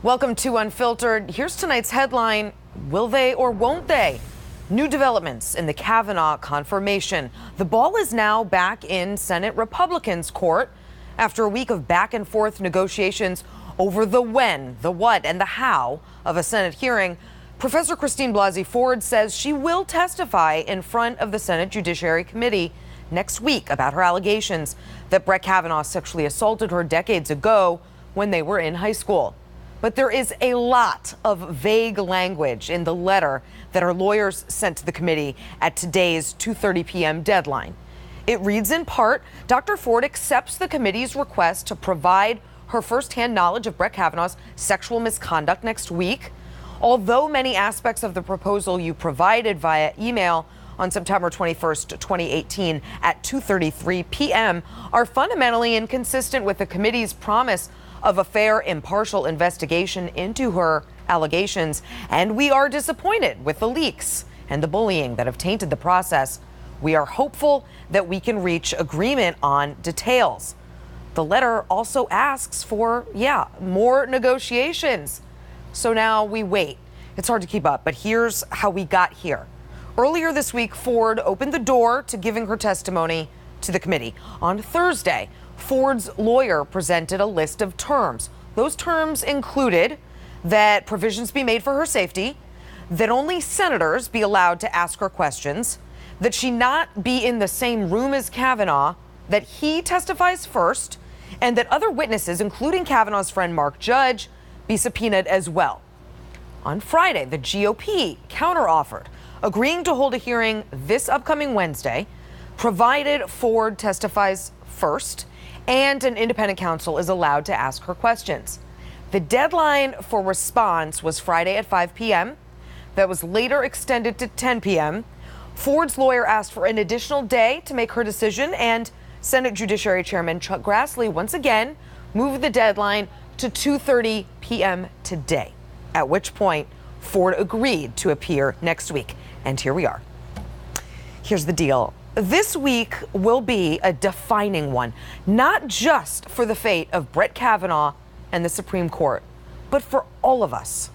Welcome to Unfiltered. Here's tonight's headline: will they or won't they? New developments in the Kavanaugh confirmation. The ball is now back in Senate Republicans' court after a week of back and forth negotiations over the when, the what, and the how of a Senate hearing. Professor Christine Blasey Ford says she will testify in front of the Senate Judiciary Committee next week about her allegations that Brett Kavanaugh sexually assaulted her decades ago when they were in high school. But there is a lot of vague language in the letter that her lawyers sent to the committee at today's 2:30 p.m. deadline. It reads in part, Dr. Ford accepts the committee's request to provide her firsthand knowledge of Brett Kavanaugh's sexual misconduct next week. Although many aspects of the proposal you provided via email on September 21st, 2018 at 2:33 p.m. are fundamentally inconsistent with the committee's promise of a fair, impartial investigation into her allegations, and we are disappointed with the leaks and the bullying that have tainted the process. We are hopeful that we can reach agreement on details. The letter also asks for, more negotiations. So now we wait. It's hard to keep up, but here's how we got here. Earlier this week, Ford opened the door to giving her testimony to the committee. On Thursday, Ford's lawyer presented a list of terms. Those terms included that provisions be made for her safety, that only senators be allowed to ask her questions, that she not be in the same room as Kavanaugh, that he testifies first, and that other witnesses, including Kavanaugh's friend Mark Judge, be subpoenaed as well. On Friday, the GOP counteroffered, agreeing to hold a hearing this upcoming Wednesday, provided Ford testifies first and an independent counsel is allowed to ask her questions. The deadline for response was Friday at 5 p.m. That was later extended to 10 p.m. Ford's lawyer asked for an additional day to make her decision, and Senate Judiciary Chairman Chuck Grassley once again moved the deadline to 2:30 p.m. today, at which point Ford agreed to appear next week. And here we are. Here's the deal. This week will be a defining one, not just for the fate of Brett Kavanaugh and the Supreme Court, but for all of us.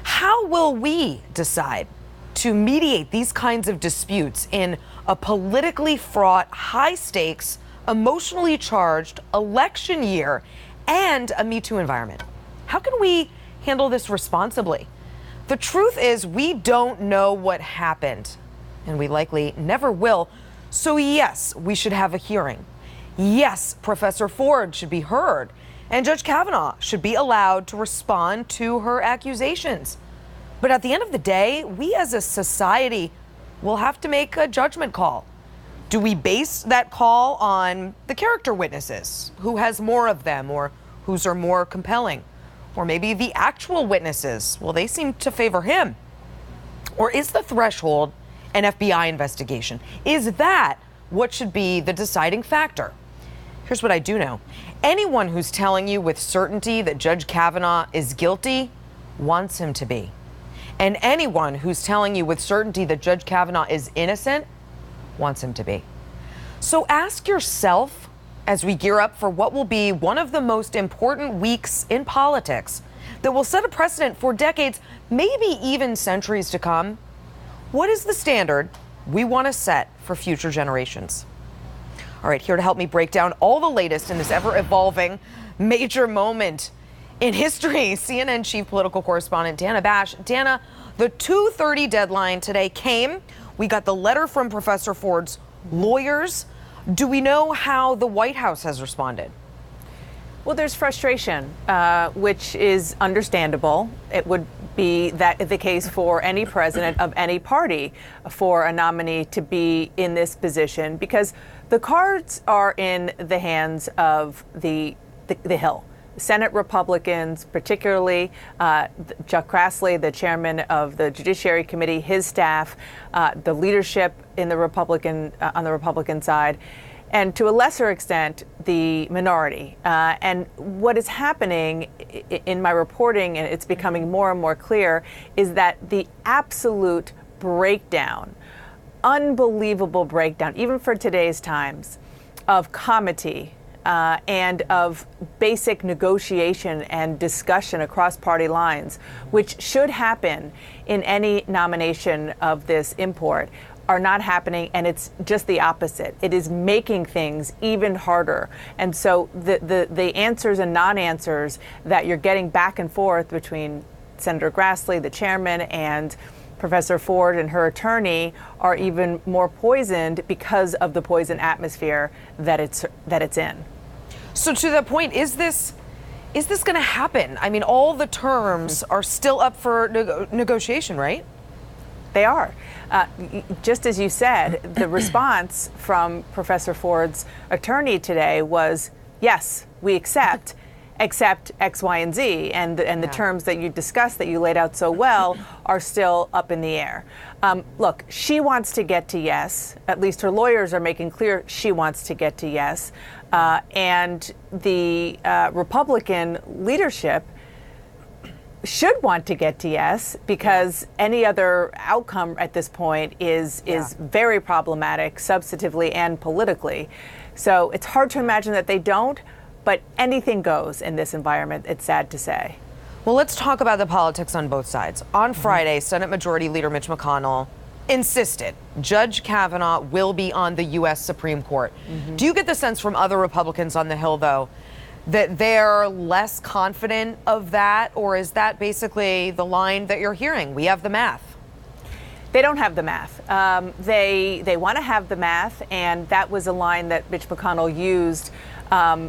How will we decide to mediate these kinds of disputes in a politically fraught, high-stakes, emotionally charged election year and a Me Too environment? How can we handle this responsibly? The truth is, we don't know what happened, and we likely never will. So yes, we should have a hearing. Yes, Professor Ford should be heard, and Judge Kavanaugh should be allowed to respond to her accusations. But at the end of the day, we as a society will have to make a judgment call. Do we base that call on the character witnesses? Who has more of them, or whose are more compelling? Or maybe the actual witnesses? Well, they seem to favor him. Or is the threshold an FBI investigation? Is that what should be the deciding factor? Here's what I do know. Anyone who's telling you with certainty that Judge Kavanaugh is guilty wants him to be. And anyone who's telling you with certainty that Judge Kavanaugh is innocent wants him to be. So ask yourself, as we gear up for what will be one of the most important weeks in politics that will set a precedent for decades, maybe even centuries to come, what is the standard we want to set for future generations? All right, here to help me break down all the latest in this ever-evolving major moment in history, CNN chief political correspondent Dana Bash. Dana, the 2:30 deadline today came. We got the letter from Professor Ford's lawyers. Do we know how the White House has responded? Well, there's frustration, which is understandable. It would be the case for any president of any party for a nominee to be in this position, because the cards are in the hands of the Hill. Senate Republicans, particularly Chuck Grassley, the chairman of the Judiciary Committee, his staff, the leadership in the on the Republican side, and to a lesser extent, the minority. And what is happening in my reporting, and it's becoming more and more clear, is that the absolute breakdown, unbelievable breakdown, even for today's times, of comity and of basic negotiation and discussion across party lines, which should happen in any nomination of this import, are not happening, and it's just the opposite. It is making things even harder. And so the answers and non-answers that you're getting back and forth between Senator Grassley, the chairman, and Professor Ford and her attorney are even more poisoned because of the poison atmosphere that it's in. So to that point, is this going to happen? I mean, all the terms are still up for negotiation, right? They are. Just as you said, the response from Professor Ford's attorney today was, yes, we accept X, Y, and Z. And the terms that you discussed, that you laid out so well, are still up in the air. Look, she wants to get to yes. At least her lawyers are making clear she wants to get to yes. And the Republican leadership should want to get to yes, because any other outcome at this point is very problematic substantively and politically. So it's hard to imagine that they don't, but anything goes in this environment, it's sad to say. Well, let's talk about the politics on both sides. On Friday, Senate Majority Leader Mitch McConnell insisted Judge Kavanaugh will be on the U.S. Supreme Court. Do you get the sense from other Republicans on the Hill, though, that they're less confident of that, or is that basically the line that you're hearing? We have the math. They don't have the math. They want to have the math, and that was a line that Mitch McConnell used. I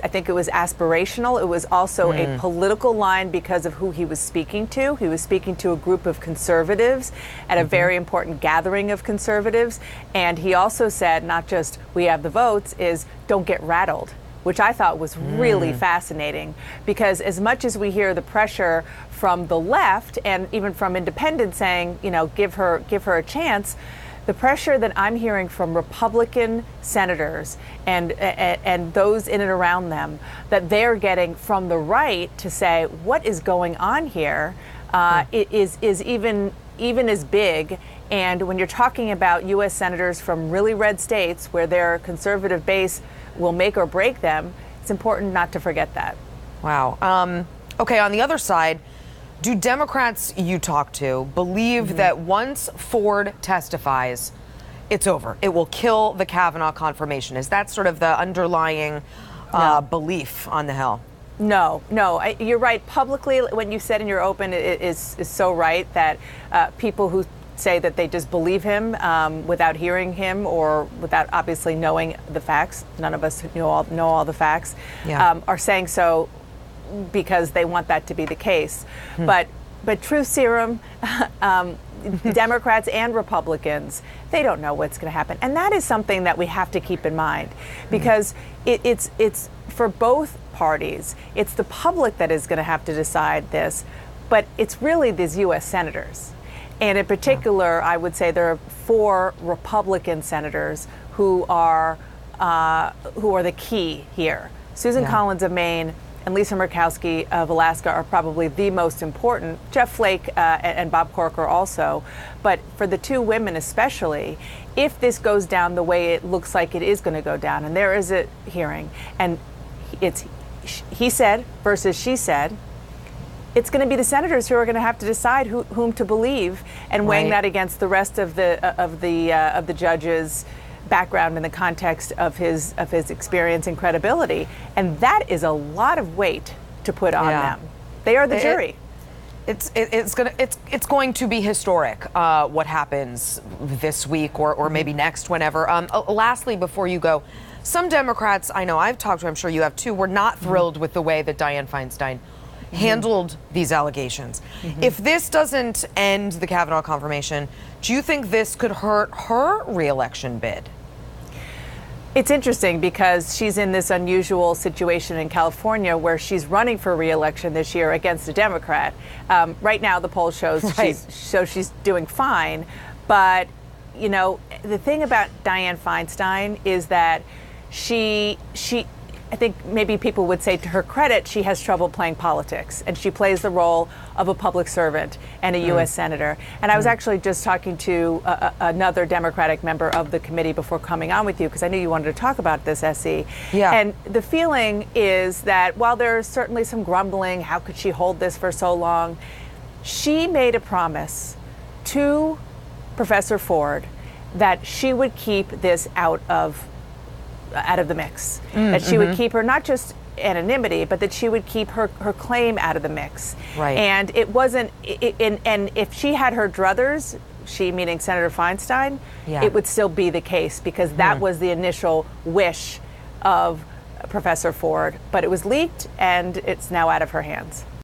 think it was aspirational. It was also a political line because of who he was speaking to. He was speaking to a group of conservatives at a very important gathering of conservatives. And he also said, not just we have the votes, is don't get rattled, which I thought was really fascinating, because as much as we hear the pressure from the left and even from independents saying, give her a chance, the pressure that I'm hearing from Republican senators and those in and around them, that they're getting from the right to say what is going on here, is even as big. And when you're talking about U.S. senators from really red states where their conservative base will make or break them, it's important not to forget that. Wow. Okay, on the other side, do Democrats you talk to believe that once Ford testifies, it's over? It will kill the Kavanaugh confirmation. Is that sort of the underlying belief on the Hill? No, you're right. Publicly, what you said in your open is so right, that people who say that they just believe him without hearing him or without obviously knowing the facts, none of us know all the facts, are saying so because they want that to be the case. But truth serum, Democrats and Republicans, they don't know what's going to happen. And that is something that we have to keep in mind, because it's for both parties. It's the public that is going to have to decide this, but it's really these U.S. senators. And in particular, I would say there are 4 Republican senators who are the key here. Susan Collins of Maine and Lisa Murkowski of Alaska are probably the most important. Jeff Flake and Bob Corker also. But for the 2 women especially, if this goes down the way it looks like it is going to go down, and there is a hearing, and it's he said versus she said, it's going to be the senators who are going to have to decide whom to believe, and weighing that against the rest of the judge's background in the context of his experience and credibility, and that is a lot of weight to put on them. They are the jury. It's going to be historic what happens this week or maybe next, whenever. Lastly, before you go, some Democrats I know I've talked to, I'm sure you have too, were not thrilled with the way that Dianne Feinstein handled these allegations. If this doesn't end the Kavanaugh confirmation, do you think this could hurt her re-election bid? It's interesting because she's in this unusual situation in California where she's running for re-election this year against a Democrat. Right now, the poll shows she's doing fine. But, the thing about Dianne Feinstein is that she I think maybe people would say to her credit, she has trouble playing politics, and she plays the role of a public servant and a U.S. senator. And I was actually just talking to another Democratic member of the committee before coming on with you, because I knew you wanted to talk about this, Essie. Yeah. And the feeling is that while there's certainly some grumbling, how could she hold this for so long? She made a promise to Professor Ford that she would keep this out of the mix, that she would keep her not just anonymity, but that she would keep her claim out of the mix. Right. And it wasn't, and if she had her druthers, she meaning Senator Feinstein, it would still be the case, because that was the initial wish of Professor Ford. But it was leaked, and it's now out of her hands.